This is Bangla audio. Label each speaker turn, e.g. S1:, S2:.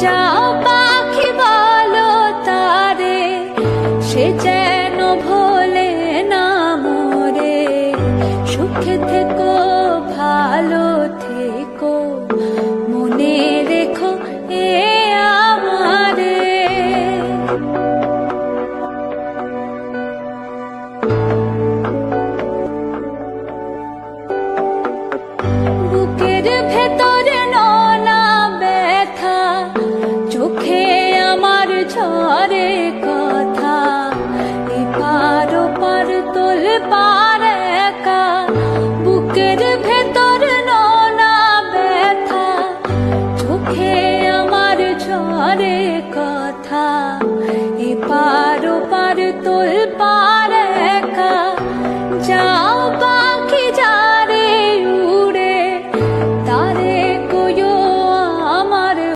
S1: যা পাখি বলো তারে, সে যেন ভোলে না মোরে। সুখে থেকো, ভালো থেকো, মনে রেখো এ আমারে। বুকের ভেতরে নোনা ব্যথা, চোখে আমার ঝরে কথা। এপার ওপার তোলপাড় একা, বুকের ভেতর নোনা ব্যথা, চোখে আমার ঝরে কথা। এপার ওপার তোলপাড়